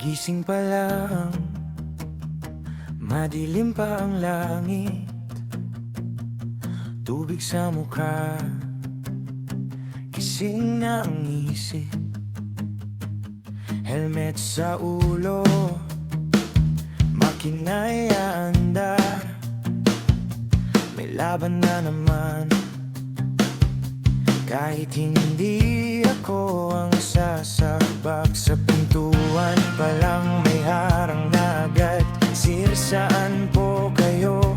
Gising pa lang, madilim pa ang langit. Tubig sa mukha, gising na ang isip. Helmet sa ulo, makina'y aandar. May laban na naman, kahit hindi ako ang sasabak. Sa pintuan pa lang may harang na agad. Sir, saan po kayo?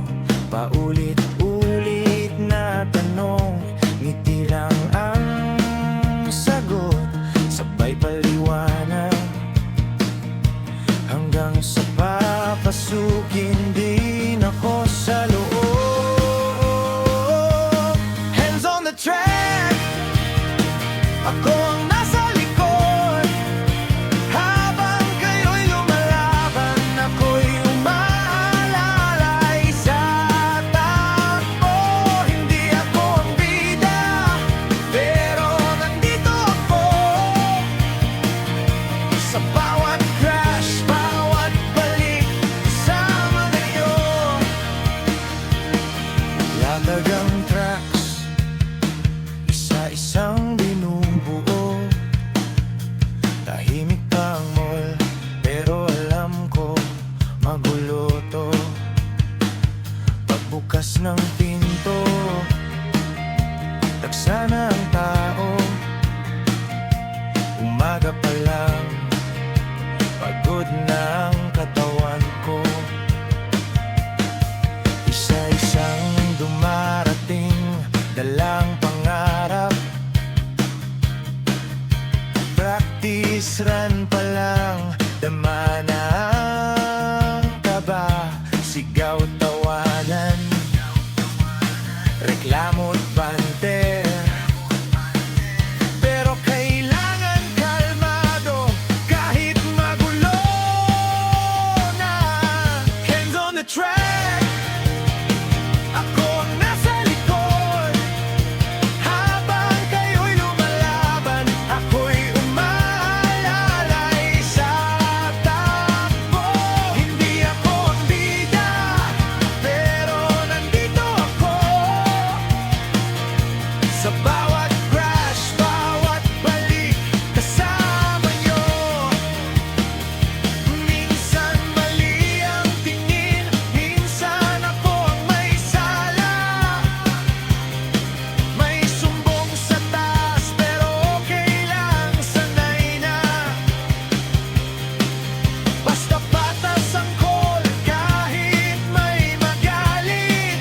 Paulit-ulit na tanong, ngiti lang ang sagot. Sabay paliwanag hanggang sa papasukin din ako sa loob. Hands on the track, ako ang nasa likod. Habang kayo'y lumalaban, ako'y umaalalay sa takbo. Hindi ako ang bida, pero nandito ako. Sa bawat crash, bawat balik, kasama kayo. Latag ang tracks, isa-isang binubuo. Tahimik pa ang mall, pero alam ko magulo to. Pagbukas ng pinto, taksa na ang tao. Umaga pa lang, pagod na ang katawan ko. Isa-isang dumarating, dalang pangarap. Practice run pa lang, dama na ang kaba. Sigaw, tawanan, reklamo't banter. Pero kailangan kalmado, kahit magulo na. Hands on the track, ako ang nasa likod. Habang kayo'y lumalaban, ako'y umaalalay sa takbo. Hindi ako ang bida, pero nandito ako. Sa bawat crash, bawat balik, kasama nyo. Minsan mali ang tingin, minsan ako ang may sala. May sumbong sa taas, pero okay lang, sanay na. Basta patas ang call, kahit may magalit.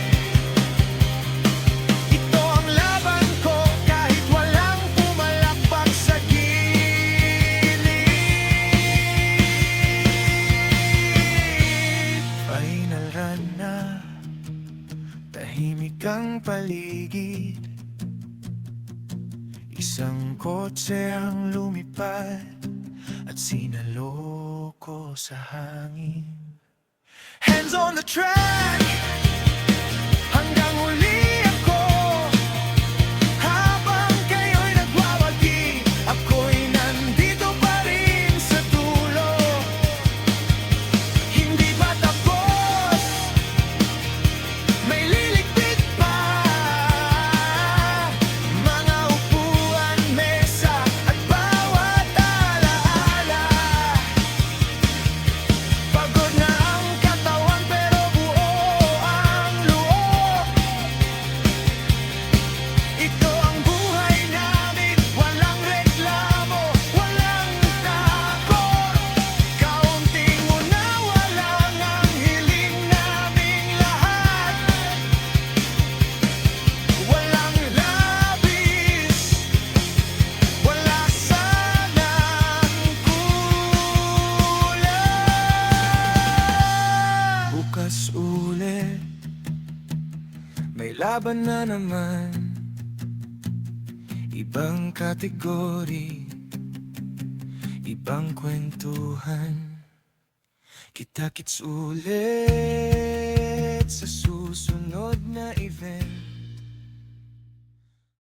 Ito ang laban ko, kahit walang pumalakpak sa gilid. Final run na, tahimik ang paligid. Isang kotse ang lumipad at sinalo ko sa hangin. Hands on the track, hanggang huli ako. Habang kayo'y nagwawagi, ako'y nandito pa rin sa dulo. Hindi pa tapos, may liligpit pa. Mga upuan, mesa, at bawat alaala. Pagod na ang katawan, pero buo ang loob. Ito ang buhay namin, walang reklamo, walang takot. Kaunting unawa lang ang hiling naming lahat. Walang labis, wala sanang kulang. Bukas ulit, may laban na naman. Ibang kategori, ibang kwentuhan. Kita-kits ulit sa susunod na event.